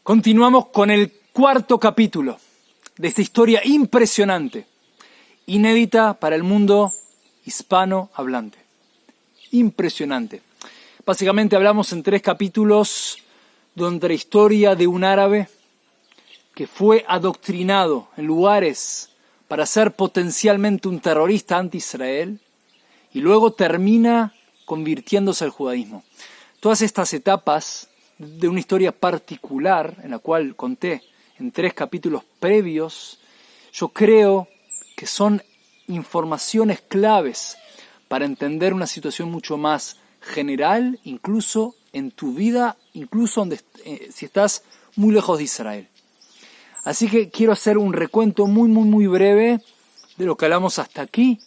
Continuamos con el cuarto capítulo de esta historia impresionante, inédita para el mundo hispanohablante. Impresionante. Básicamente hablamos en 3 capítulos donde la historia de un árabe que fue adoctrinado en lugares para ser potencialmente un terrorista anti-Israel y luego termina convirtiéndose al judaísmo. Todas estas etapas de una historia particular, en la cual conté en 3 capítulos previos, yo creo que son informaciones claves para entender una situación mucho más general, incluso en tu vida, incluso si estás muy lejos de Israel. Así que quiero hacer un recuento muy breve de lo que hablamos hasta aquí.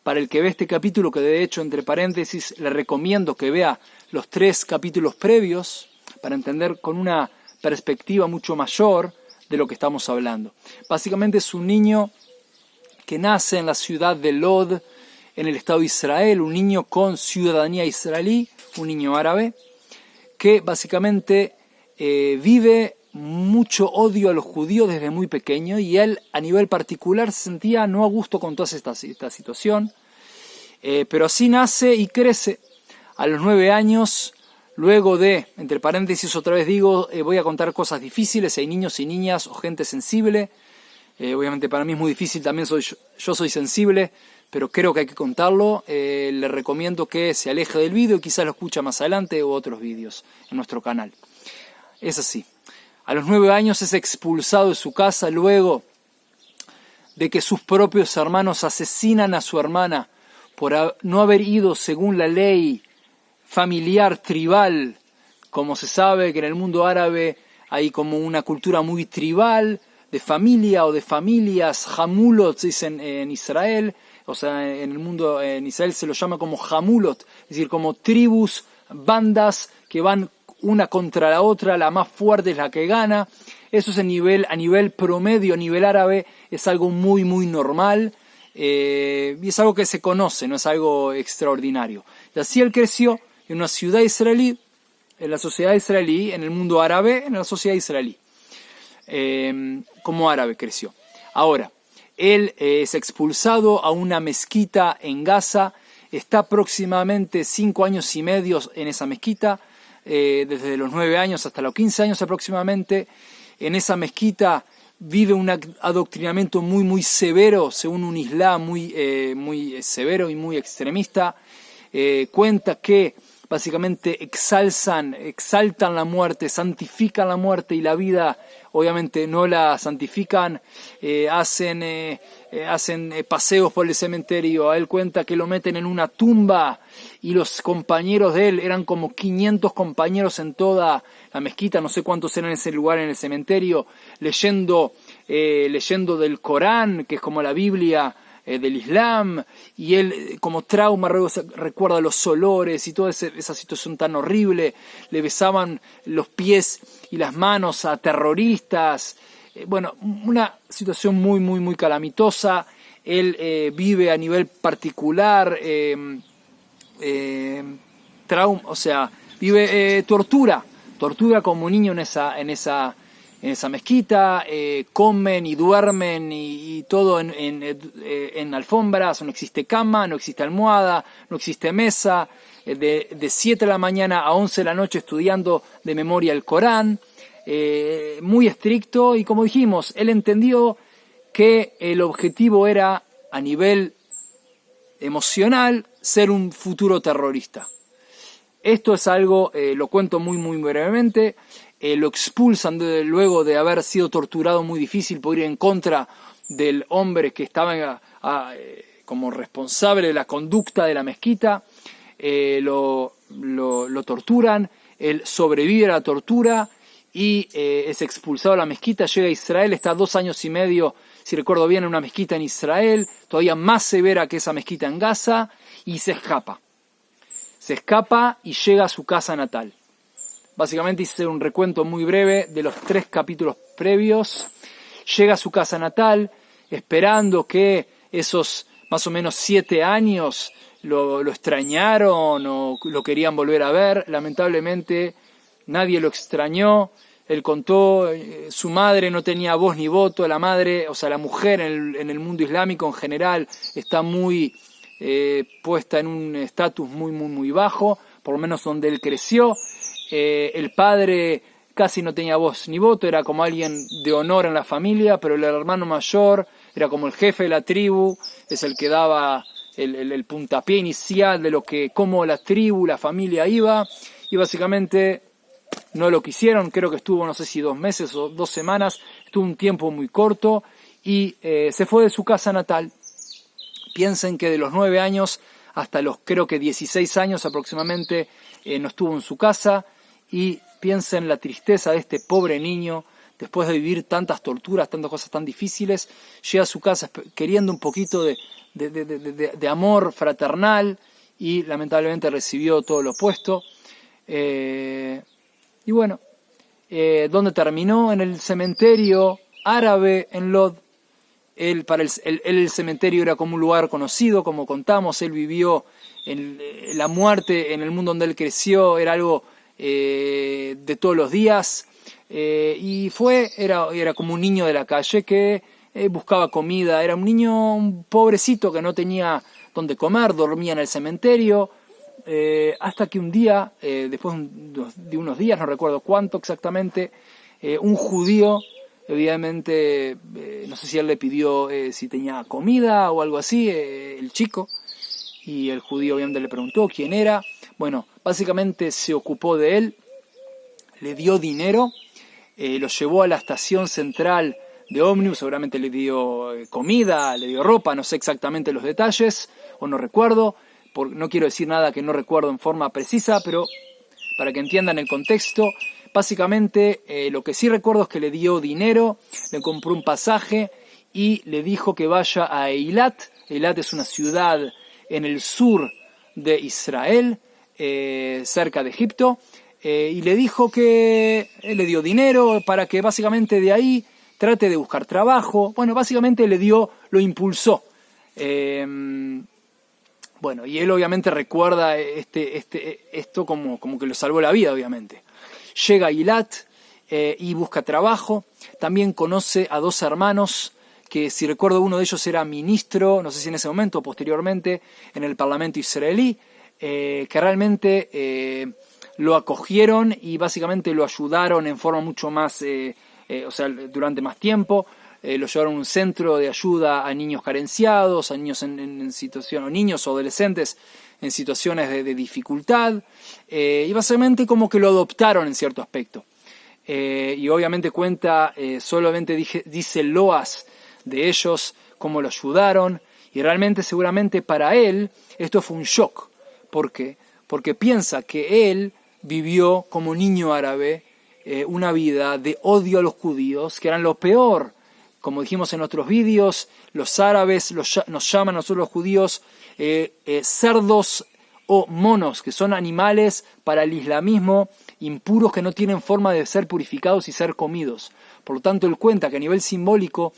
Para el que ve este capítulo, que de hecho, entre paréntesis, le recomiendo que vea los 3 capítulos previos para entender con una perspectiva mucho mayor de lo que estamos hablando. Básicamente es un niño que nace en la ciudad de Lod, en el Estado de Israel, un niño con ciudadanía israelí, un niño árabe, que básicamente vive mucho odio a los judíos desde muy pequeño, y él a nivel particular se sentía no a gusto con toda esta situación, pero así nace y crece. A los 9 años, luego de, entre paréntesis otra vez digo, voy a contar cosas difíciles, hay niños y niñas o gente sensible, obviamente para mí es muy difícil, también yo soy sensible, pero creo que hay que contarlo. Le recomiendo que se aleje del vídeo y quizás lo escuche más adelante o otros vídeos en nuestro canal. Es así. A los 9 años es expulsado de su casa luego de que sus propios hermanos asesinan a su hermana por no haber ido según la ley familiar tribal. Como se sabe que en el mundo árabe hay como una cultura muy tribal, de familia o de familias, hamulot se dicen en Israel, o sea, en el mundo, en Israel se lo llama como hamulot, es decir, como tribus, bandas que van una contra la otra, la más fuerte es la que gana. Eso es a nivel promedio, a nivel árabe, es algo muy normal, y es algo que se conoce, no es algo extraordinario. Y así él creció en una ciudad israelí, en la sociedad israelí, en el mundo árabe, en la sociedad israelí. Como árabe creció. Ahora, él es expulsado a una mezquita en Gaza, está aproximadamente 5 años y medio en esa mezquita, desde los 9 años hasta los 15 años aproximadamente. En esa mezquita vive un adoctrinamiento muy severo, según un islam muy severo y muy extremista. Cuenta que básicamente exaltan la muerte, santifican la muerte, y la vida obviamente no la santifican. Hacen paseos por el cementerio. A él cuenta que lo meten en una tumba y los compañeros de él, eran como 500 compañeros en toda la mezquita, no sé cuántos eran en ese lugar en el cementerio, leyendo del Corán, que es como la Biblia del Islam, y él como trauma recuerda los olores y toda esa situación tan horrible. Le besaban los pies y las manos a terroristas. Bueno, una situación muy calamitosa. Él vive a nivel particular vive tortura como niño en esa mezquita. Comen y duermen y todo en alfombras. No existe cama, no existe almohada, no existe mesa. De 7 de la mañana a 11 de la noche estudiando de memoria el Corán. Muy estricto, y como dijimos, él entendió que el objetivo era, a nivel emocional, ser un futuro terrorista. Esto es algo, lo cuento muy brevemente. Lo expulsan luego de haber sido torturado muy difícil por ir en contra del hombre que estaba como responsable de la conducta de la mezquita. Lo torturan, él sobrevive a la tortura y es expulsado a la mezquita, llega a Israel, está 2 años y medio, si recuerdo bien, en una mezquita en Israel, todavía más severa que esa mezquita en Gaza, y se escapa. Se escapa y llega a su casa natal. Básicamente hice un recuento muy breve de los 3 capítulos previos. Llega a su casa natal, esperando que esos más o menos 7 años lo extrañaron o lo querían volver a ver. Lamentablemente nadie lo extrañó. Él contó, su madre no tenía voz ni voto, la madre, o sea, la mujer en el mundo islámico en general está muy puesta en un estatus muy bajo, por lo menos donde él creció. El padre casi no tenía voz ni voto, era como alguien de honor en la familia, pero el hermano mayor era como el jefe de la tribu, es el que daba el puntapié inicial de cómo la tribu, la familia iba, y básicamente no lo quisieron. Creo que estuvo, no sé si 2 meses o 2 semanas, estuvo un tiempo muy corto y se fue de su casa natal. Piensen que de los 9 años hasta los creo que 16 años aproximadamente no estuvo en su casa, y piensen la tristeza de este pobre niño. Después de vivir tantas torturas, tantas cosas tan difíciles, llega a su casa queriendo un poquito de amor fraternal, y lamentablemente recibió todo lo opuesto. Y bueno, ¿dónde terminó? En el cementerio árabe en Lod. Para el cementerio era como un lugar conocido, como contamos. Él vivió la muerte en el mundo donde él creció, era algo de todos los días. Y era como un niño de la calle que buscaba comida. Era un pobrecito que no tenía donde comer, dormía en el cementerio. Hasta que un día, después de unos días, no recuerdo cuánto exactamente, un judío, evidentemente, no sé si él le pidió si tenía comida o algo así, el chico, y el judío obviamente le preguntó quién era. Bueno, básicamente se ocupó de él, le dio dinero, lo llevó a la estación central de ómnibus, seguramente le dio comida, le dio ropa, no sé exactamente los detalles, o no recuerdo. No quiero decir nada que no recuerdo en forma precisa, pero para que entiendan el contexto, básicamente lo que sí recuerdo es que le dio dinero, le compró un pasaje y le dijo que vaya a Eilat. Eilat es una ciudad en el sur de Israel, cerca de Egipto, y le dijo que él le dio dinero para que básicamente de ahí trate de buscar trabajo. Bueno, básicamente lo impulsó. Bueno, y él obviamente recuerda esto como que lo salvó la vida, obviamente. Llega a Eilat y busca trabajo. También conoce a 2 hermanos, que si recuerdo uno de ellos era ministro, no sé si en ese momento o posteriormente, en el parlamento israelí, que realmente lo acogieron y básicamente lo ayudaron en forma mucho más, durante más tiempo. Lo llevaron a un centro de ayuda a niños carenciados, a niños en situación, o niños o adolescentes en situaciones de dificultad, y básicamente como que lo adoptaron en cierto aspecto. Y obviamente cuenta, solamente dice loas de ellos, cómo lo ayudaron, y realmente seguramente para él esto fue un shock. ¿Por qué? Porque piensa que él vivió como niño árabe una vida de odio a los judíos, que eran lo peor. Como dijimos en otros vídeos, los árabes nos llaman a nosotros los judíos cerdos o monos, que son animales para el islamismo impuros que no tienen forma de ser purificados y ser comidos. Por lo tanto, él cuenta que a nivel simbólico,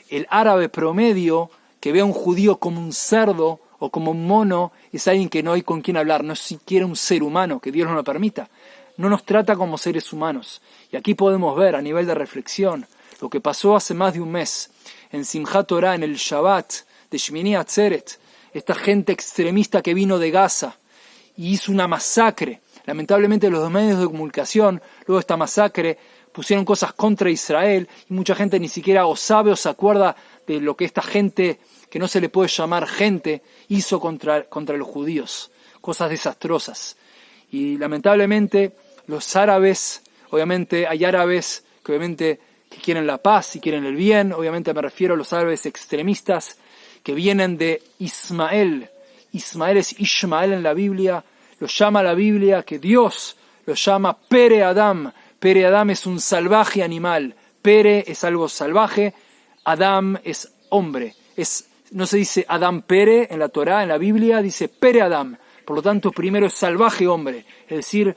el árabe promedio que ve a un judío como un cerdo o como un mono es alguien que no hay con quien hablar, no es siquiera un ser humano, que Dios no lo permita. No nos trata como seres humanos. Y aquí podemos ver a nivel de reflexión lo que pasó hace más de un mes en Simchat Torah, en el Shabbat de Shmini Atzeret, esta gente extremista que vino de Gaza y hizo una masacre. Lamentablemente los medios de comunicación, luego de esta masacre, pusieron cosas contra Israel y mucha gente ni siquiera o sabe o se acuerda de lo que esta gente, que no se le puede llamar gente, hizo contra los judíos. Cosas desastrosas. Y lamentablemente los árabes, obviamente hay árabes que obviamente que quieren la paz y quieren el bien, obviamente me refiero a los árabes extremistas que vienen de Ismael. Ismael es Ishmael en la Biblia, lo llama la Biblia que Dios lo llama Pere Adam. Pere Adam es un salvaje animal, Pere es algo salvaje, Adam es hombre. No se dice Adam Pere en la Torá, en la Biblia, dice Pere Adam. Por lo tanto, primero es salvaje hombre, es decir,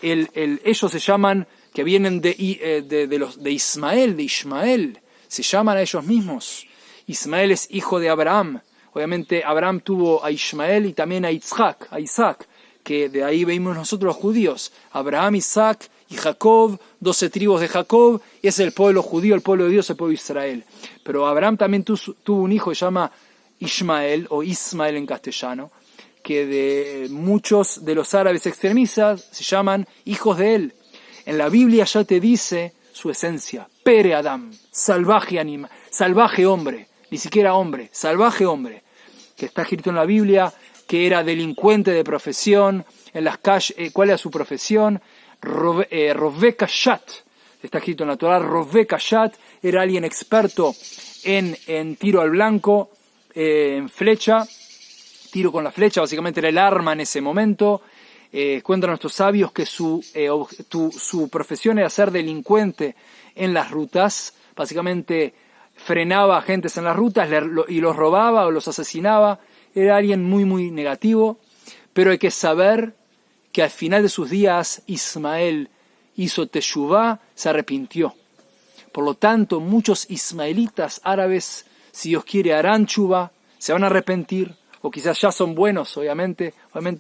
ellos se llaman, que vienen de Ismael, de Ishmael, se llaman a ellos mismos. Ismael es hijo de Abraham. Obviamente Abraham tuvo a Ishmael y también a Isaac, que de ahí venimos nosotros los judíos. Abraham, Isaac y Jacob, 12 tribus de Jacob, y ese es el pueblo judío, el pueblo de Dios, el pueblo de Israel. Pero Abraham también tuvo un hijo que se llama Ismael, o Ismael en castellano, que de muchos de los árabes extremistas se llaman hijos de él. En la Biblia ya te dice su esencia, Pere Adam, salvaje hombre, ni siquiera hombre, salvaje hombre, que está escrito en la Biblia, que era delincuente de profesión, en las calles, ¿cuál era su profesión? Roveh Kashat, está escrito en la Torah, Roveh Kashat, era alguien experto en tiro al blanco, en flecha, tiro con la flecha, básicamente era el arma en ese momento. Cuentan nuestros sabios que su profesión era ser delincuente en las rutas, básicamente frenaba a gentes en las rutas y los robaba o los asesinaba. Era alguien muy muy negativo, pero hay que saber que al final de sus días Ismael hizo teshuvá, se arrepintió. Por lo tanto, muchos ismaelitas árabes, si Dios quiere, harán teshuvá, se van a arrepentir, o quizás ya son buenos, obviamente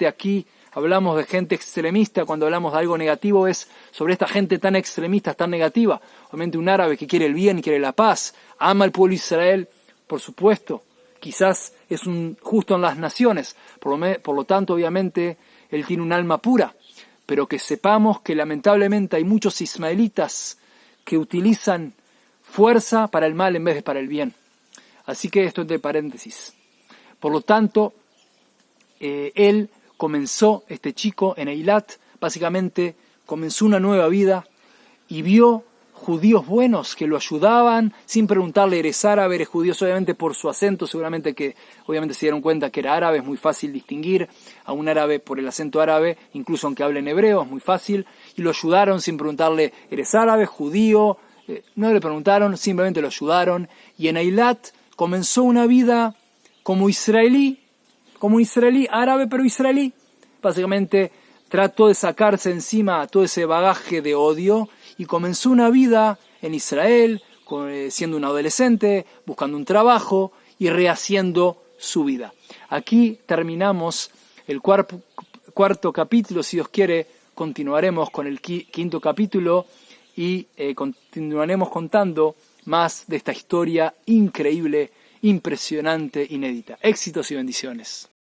aquí hablamos de gente extremista, cuando hablamos de algo negativo es sobre esta gente tan extremista, tan negativa. Obviamente un árabe que quiere el bien, quiere la paz, ama al pueblo de Israel, por supuesto, quizás es un justo en las naciones, por lo tanto obviamente él tiene un alma pura, pero que sepamos que lamentablemente hay muchos ismaelitas que utilizan fuerza para el mal en vez de para el bien. Así que esto entre paréntesis. Por lo tanto, él comenzó, este chico en Eilat, básicamente comenzó una nueva vida y vio judíos buenos que lo ayudaban sin preguntarle, ¿eres árabe? ¿Eres judío? Obviamente por su acento, seguramente se dieron cuenta que era árabe, es muy fácil distinguir a un árabe por el acento árabe, incluso aunque hable en hebreo, es muy fácil, y lo ayudaron sin preguntarle, ¿eres árabe? ¿Judío? No le preguntaron, simplemente lo ayudaron, y en Eilat comenzó una vida como israelí, árabe pero israelí. Básicamente trató de sacarse encima todo ese bagaje de odio y comenzó una vida en Israel, siendo un adolescente, buscando un trabajo y rehaciendo su vida. Aquí terminamos el cuarto capítulo. Si Dios quiere, continuaremos con el quinto capítulo y continuaremos contando más de esta historia increíble, impresionante, inédita. Éxitos y bendiciones.